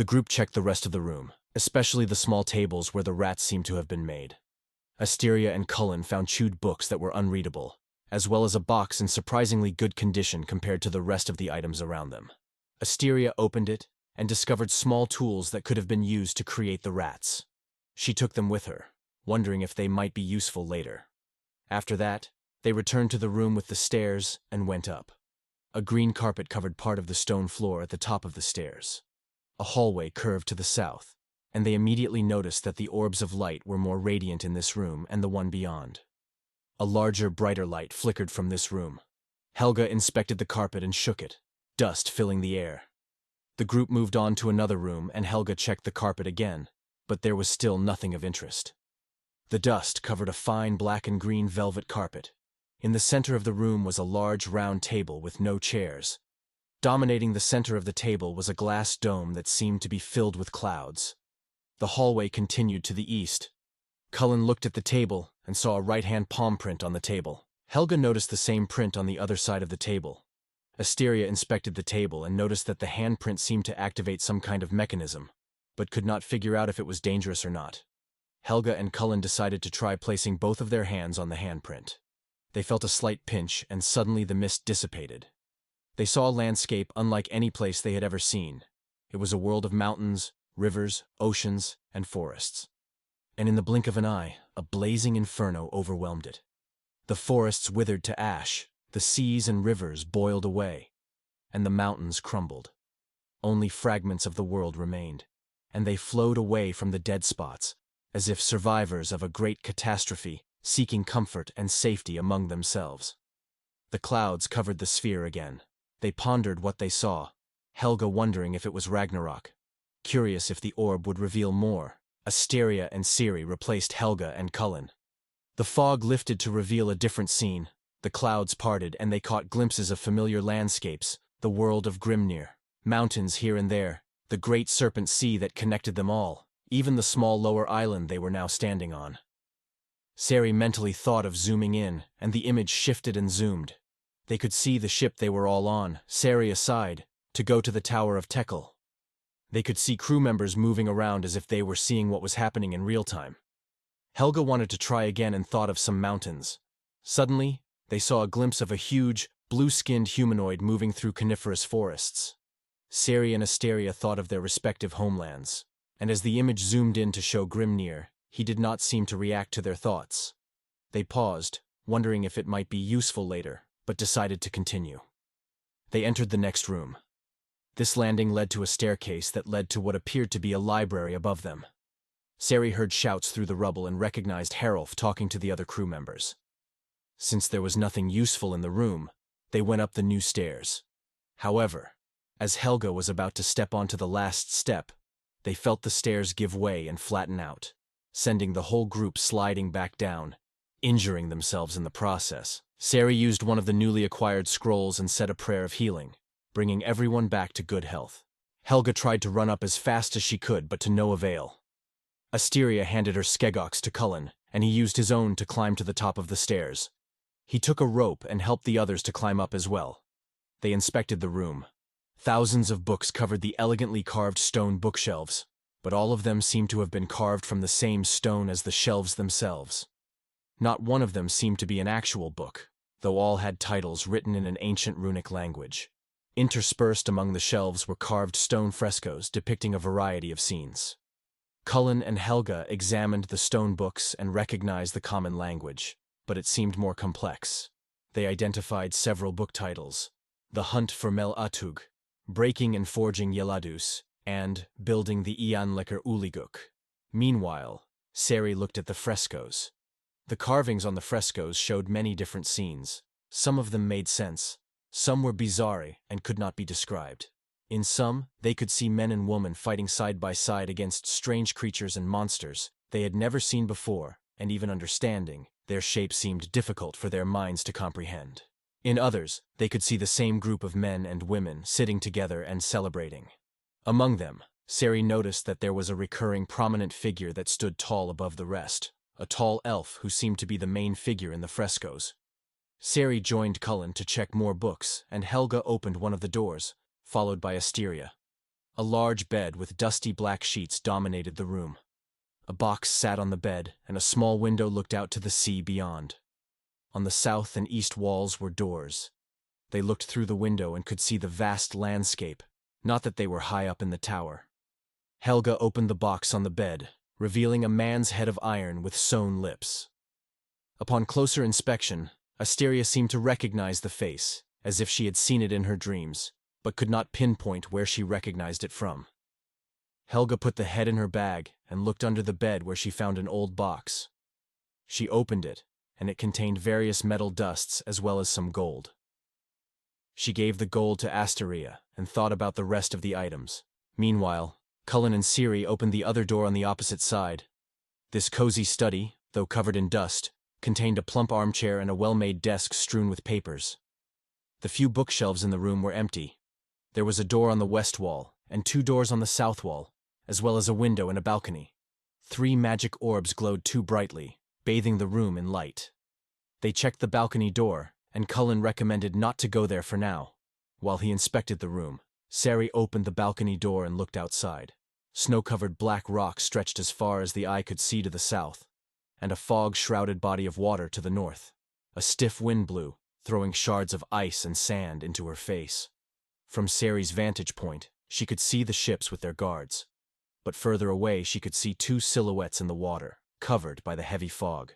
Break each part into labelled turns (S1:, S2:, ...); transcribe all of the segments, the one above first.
S1: The group checked the rest of the room, especially the small tables where the rats seemed to have been made. Asteria and Cullen found chewed books that were unreadable, as well as a box in surprisingly good condition compared to the rest of the items around them. Asteria opened it and discovered small tools that could have been used to create the rats. She took them with her, wondering if they might be useful later. After that, they returned to the room with the stairs and went up. A green carpet covered part of the stone floor at the top of the stairs. A hallway curved to the south, and they immediately noticed that the orbs of light were more radiant in this room and the one beyond. A larger, brighter light flickered from this room. Helga inspected the carpet and shook it, dust filling the air. The group moved on to another room and Helga checked the carpet again, but there was still nothing of interest. The dust covered a fine black and green velvet carpet. In the center of the room was a large round table with no chairs. Dominating the center of the table was a glass dome that seemed to be filled with clouds. The hallway continued to the east. Cullen looked at the table and saw a right-hand palm print on the table. Helga noticed the same print on the other side of the table. Asteria inspected the table and noticed that the handprint seemed to activate some kind of mechanism, but could not figure out if it was dangerous or not. Helga and Cullen decided to try placing both of their hands on the handprint. They felt a slight pinch, and suddenly the mist dissipated. They saw a landscape unlike any place they had ever seen. It was a world of mountains, rivers, oceans, and forests. And in the blink of an eye, a blazing inferno overwhelmed it. The forests withered to ash, the seas and rivers boiled away, and the mountains crumbled. Only fragments of the world remained, and they flowed away from the dead spots, as if survivors of a great catastrophe seeking comfort and safety among themselves. The clouds covered the sphere again. They pondered what they saw, Helga wondering if it was Ragnarok, curious if the orb would reveal more. Asteria and Ciri replaced Helga and Cullen. The fog lifted to reveal a different scene. The clouds parted and they caught glimpses of familiar landscapes, the world of Grimnir, mountains here and there, the great Serpent Sea that connected them all, even the small lower island they were now standing on. Ciri mentally thought of zooming in, and the image shifted and zoomed. They could see the ship they were all on, Ciri aside, to go to the Tower of Tekkel. They could see crew members moving around as if they were seeing what was happening in real time. Helga wanted to try again and thought of some mountains. Suddenly, they saw a glimpse of a huge, blue-skinned humanoid moving through coniferous forests. Ciri and Asteria thought of their respective homelands, and as the image zoomed in to show Grimnir, he did not seem to react to their thoughts. They paused, wondering if it might be useful later, but decided to continue. They entered the next room. This landing led to a staircase that led to what appeared to be a library above them. Ciri heard shouts through the rubble and recognized Herolf talking to the other crew members. Since there was nothing useful in the room, they went up the new stairs. However, as Helga was about to step onto the last step, they felt the stairs give way and flatten out, sending the whole group sliding back down, injuring themselves in the process. Ciri used one of the newly acquired scrolls and said a prayer of healing, bringing everyone back to good health. Helga tried to run up as fast as she could, but to no avail. Asteria handed her skegox to Cullen, and he used his own to climb to the top of the stairs. He took a rope and helped the others to climb up as well. They inspected the room. Thousands of books covered the elegantly carved stone bookshelves, but all of them seemed to have been carved from the same stone as the shelves themselves. Not one of them seemed to be an actual book, though all had titles written in an ancient runic language. Interspersed among the shelves were carved stone frescoes depicting a variety of scenes. Cullen and Helga examined the stone books and recognized the common language, but it seemed more complex. They identified several book titles: The Hunt for Mel Atug, Breaking and Forging Yeladus, and Building the Ianlecker Uliguk. Meanwhile, Ciri looked at the frescoes. The carvings on the frescoes showed many different scenes. Some of them made sense. Some were bizarre and could not be described. In some, they could see men and women fighting side by side against strange creatures and monsters they had never seen before, and even understanding their shape seemed difficult for their minds to comprehend. In others, they could see the same group of men and women sitting together and celebrating. Among them, Ciri noticed that there was a recurring prominent figure that stood tall above the rest, a tall elf who seemed to be the main figure in the frescoes. Ciri joined Cullen to check more books, and Helga opened one of the doors, followed by Asteria. A large bed with dusty black sheets dominated the room. A box sat on the bed, and a small window looked out to the sea beyond. On the south and east walls were doors. They looked through the window and could see the vast landscape, not that they were high up in the tower. Helga opened the box on the bed, revealing a man's head of iron with sewn lips. Upon closer inspection, Asteria seemed to recognize the face, as if she had seen it in her dreams, but could not pinpoint where she recognized it from. Helga put the head in her bag and looked under the bed where she found an old box. She opened it, and it contained various metal dusts as well as some gold. She gave the gold to Asteria and thought about the rest of the items. Meanwhile, Cullen and Ciri opened the other door on the opposite side. This cozy study, though covered in dust, contained a plump armchair and a well-made desk strewn with papers. The few bookshelves in the room were empty. There was a door on the west wall, and 2 doors on the south wall, as well as a window and a balcony. 3 magic orbs glowed too brightly, bathing the room in light. They checked the balcony door, and Cullen recommended not to go there for now. While he inspected the room, Ciri opened the balcony door and looked outside. Snow-covered black rock stretched as far as the eye could see to the south, and a fog-shrouded body of water to the north. A stiff wind blew, throwing shards of ice and sand into her face. From Ciri's vantage point, she could see the ships with their guards, but further away she could see 2 silhouettes in the water, covered by the heavy fog.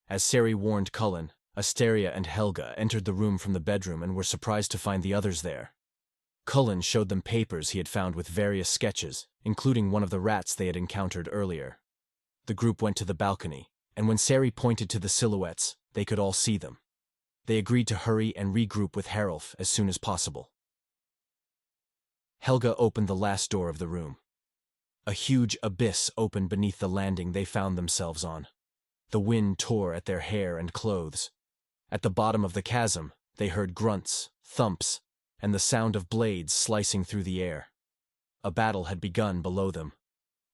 S1: As Ciri warned Cullen, Asteria and Helga entered the room from the bedroom and were surprised to find the others there. Cullen showed them papers he had found with various sketches, including one of the rats they had encountered earlier. The group went to the balcony, and when Ciri pointed to the silhouettes, they could all see them. They agreed to hurry and regroup with Herolf as soon as possible. Helga opened the last door of the room. A huge abyss opened beneath the landing they found themselves on. The wind tore at their hair and clothes. At the bottom of the chasm, they heard grunts, thumps, and the sound of blades slicing through the air. A battle had begun below them.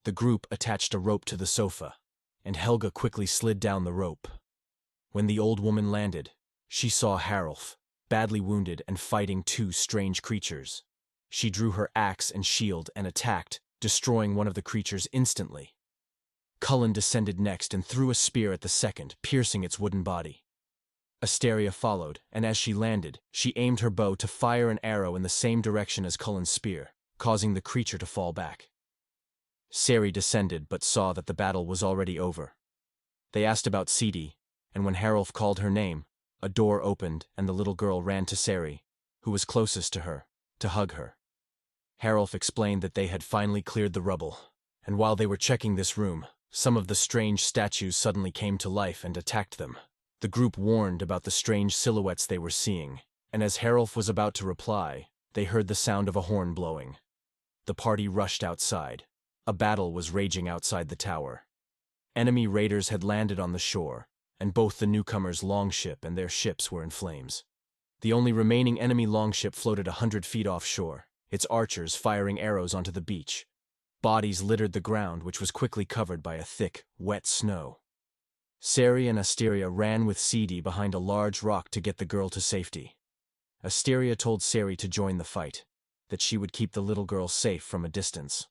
S1: The group attached a rope to the sofa, and Helga quickly slid down the rope. When the old woman landed, she saw Herolf, badly wounded and fighting 2 strange creatures. She drew her axe and shield and attacked, destroying one of the creatures instantly. Cullen descended next and threw a spear at the second, piercing its wooden body. Asteria followed, and as she landed, she aimed her bow to fire an arrow in the same direction as Cullen's spear, causing the creature to fall back. Ciri descended but saw that the battle was already over. They asked about Ciri, and when Herolf called her name, a door opened and the little girl ran to Ciri, who was closest to her, to hug her. Herolf explained that they had finally cleared the rubble, and while they were checking this room, some of the strange statues suddenly came to life and attacked them. The group warned about the strange silhouettes they were seeing, and as Herolf was about to reply, they heard the sound of a horn blowing. The party rushed outside. A battle was raging outside the tower. Enemy raiders had landed on the shore, and both the newcomers' longship and their ships were in flames. The only remaining enemy longship floated 100 feet offshore, its archers firing arrows onto the beach. Bodies littered the ground, which was quickly covered by a thick, wet snow. Ciri and Asteria ran with Ciri behind a large rock to get the girl to safety. Asteria told Ciri to join the fight, that she would keep the little girl safe from a distance.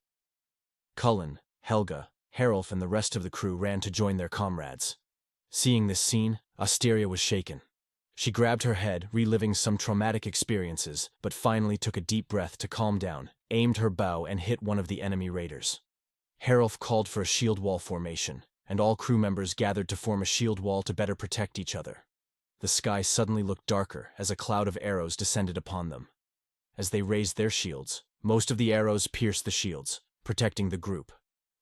S1: Cullen, Helga, Herolf and the rest of the crew ran to join their comrades. Seeing this scene, Asteria was shaken. She grabbed her head, reliving some traumatic experiences, but finally took a deep breath to calm down, aimed her bow and hit one of the enemy raiders. Herolf called for a shield wall formation, and all crew members gathered to form a shield wall to better protect each other. The sky suddenly looked darker as a cloud of arrows descended upon them. As they raised their shields, most of the arrows pierced the shields, protecting the group.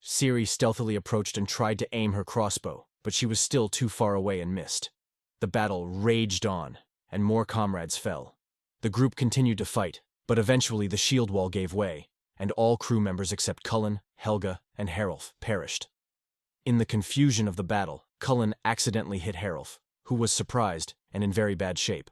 S1: Ciri stealthily approached and tried to aim her crossbow, but she was still too far away and missed. The battle raged on, and more comrades fell. The group continued to fight, but eventually the shield wall gave way, and all crew members except Cullen, Helga, and Herolf perished. In the confusion of the battle, Cullen accidentally hit Herolf, who was surprised and in very bad shape.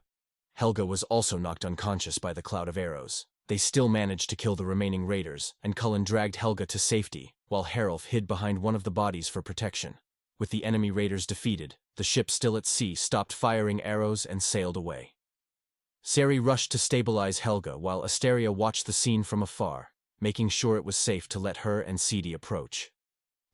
S1: Helga was also knocked unconscious by the cloud of arrows. They still managed to kill the remaining raiders, and Cullen dragged Helga to safety, while Herolf hid behind one of the bodies for protection. With the enemy raiders defeated, the ship still at sea stopped firing arrows and sailed away. Ciri rushed to stabilize Helga while Asteria watched the scene from afar. making sure it was safe to let her and Seedy approach.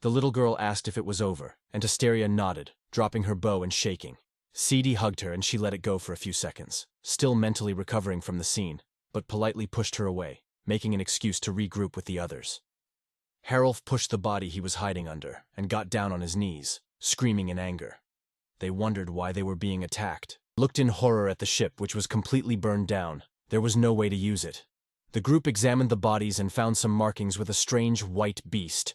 S1: The little girl asked if it was over, and Asteria nodded, dropping her bow and shaking. Seedy hugged her and she let it go for a few seconds, still mentally recovering from the scene, but politely pushed her away, making an excuse to regroup with the others. Harolf pushed the body he was hiding under and got down on his knees, screaming in anger. They wondered why they were being attacked. Looked in horror at the ship, which was completely burned down. There was no way to use it. The group examined the bodies and found some markings with a strange white beast.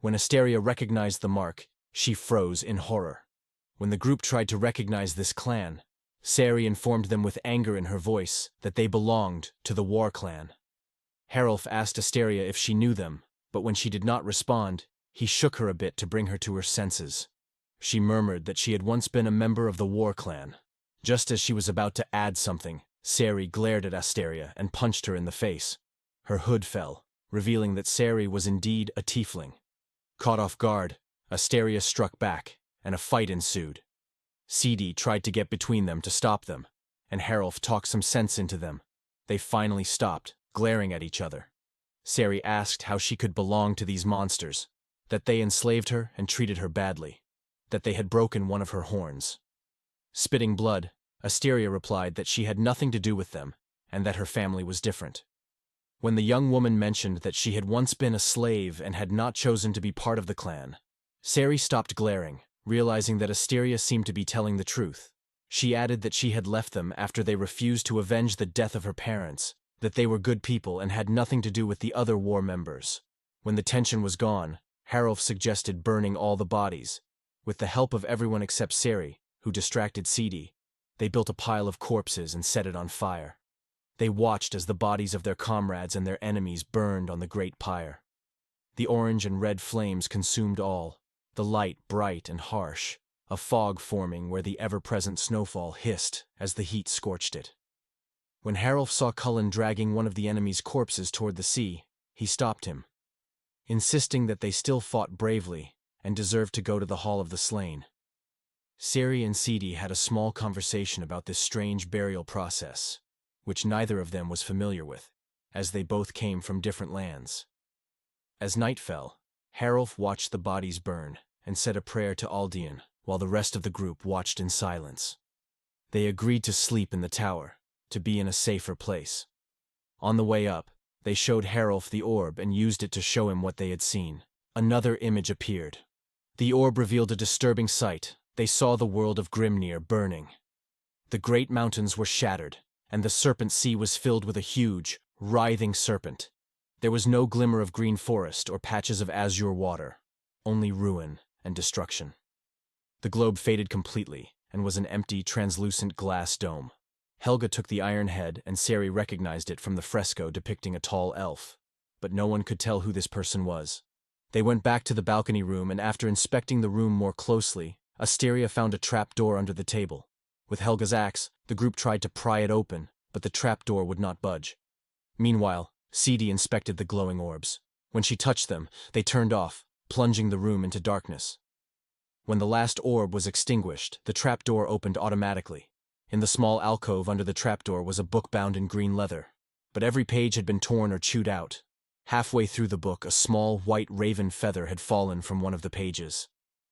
S1: When Asteria recognized the mark, she froze in horror. When the group tried to recognize this clan, Sari informed them with anger in her voice that they belonged to the War Clan. Harolf asked Asteria if she knew them, but when she did not respond, he shook her a bit to bring her to her senses. She murmured that she had once been a member of the War Clan. Just as she was about to add something, Sari glared at Asteria and punched her in the face. Her hood fell, revealing that Sari was indeed a tiefling. Caught off guard, Asteria struck back, and a fight ensued. Seedy tried to get between them to stop them, and Harolf talked some sense into them. They finally stopped, glaring at each other. Sari asked how she could belong to these monsters, that they enslaved her and treated her badly, that they had broken one of her horns. Spitting blood, Asteria replied that she had nothing to do with them, and that her family was different. When the young woman mentioned that she had once been a slave and had not chosen to be part of the clan, Sari stopped glaring, realizing that Asteria seemed to be telling the truth. She added that she had left them after they refused to avenge the death of her parents, that they were good people and had nothing to do with the other war members. When the tension was gone, Harolf suggested burning all the bodies. With the help of everyone except Sari, who distracted Seedy, they built a pile of corpses and set it on fire. They watched as the bodies of their comrades and their enemies burned on the great pyre. The orange and red flames consumed all, the light bright and harsh, a fog forming where the ever-present snowfall hissed as the heat scorched it. When Harolf saw Cullen dragging one of the enemy's corpses toward the sea, he stopped him, insisting that they still fought bravely and deserved to go to the Hall of the Slain. Sari and Seedy had a small conversation about this strange burial process, which neither of them was familiar with, as they both came from different lands. As night fell, Harolf watched the bodies burn and said a prayer to Aldean, while the rest of the group watched in silence. They agreed to sleep in the tower, to be in a safer place. On the way up, they showed Harolf the orb and used it to show him what they had seen. Another image appeared. The orb revealed a disturbing sight. They saw the world of Grimnir burning. The great mountains were shattered, and the Serpent Sea was filled with a huge, writhing serpent. There was no glimmer of green forest or patches of azure water, only ruin and destruction. The globe faded completely and was an empty, translucent glass dome. Helga took the iron head and Sari recognized it from the fresco depicting a tall elf, but no one could tell who this person was. They went back to the balcony room, and after inspecting the room more closely, Asteria found a trap door under the table. With Helga's axe, the group tried to pry it open, but the trap door would not budge. Meanwhile, Seedy inspected the glowing orbs. When she touched them, they turned off, plunging the room into darkness. When the last orb was extinguished, the trap door opened automatically. In the small alcove under the trapdoor was a book bound in green leather, but every page had been torn or chewed out. Halfway through the book, a small white raven feather had fallen from one of the pages.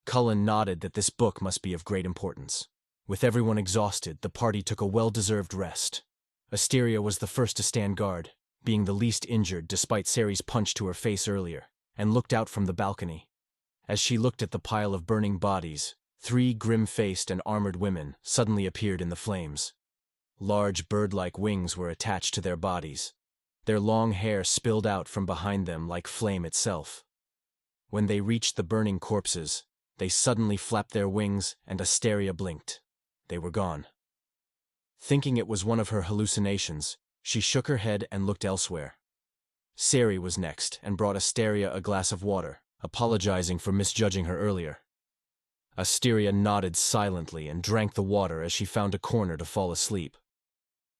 S1: Cullen nodded that this book must be of great importance. With everyone exhausted, the party took a well-deserved rest. Asteria was the first to stand guard, being the least injured despite Sari's punch to her face earlier, and looked out from the balcony. As she looked at the pile of burning bodies, 3 grim-faced and armored women suddenly appeared in the flames. Large bird-like wings were attached to their bodies. Their long hair spilled out from behind them like flame itself. When they reached the burning corpses, they suddenly flapped their wings and Asteria blinked. They were gone. Thinking it was one of her hallucinations, she shook her head and looked elsewhere. Sari was next and brought Asteria a glass of water, apologizing for misjudging her earlier. Asteria nodded silently and drank the water as she found a corner to fall asleep.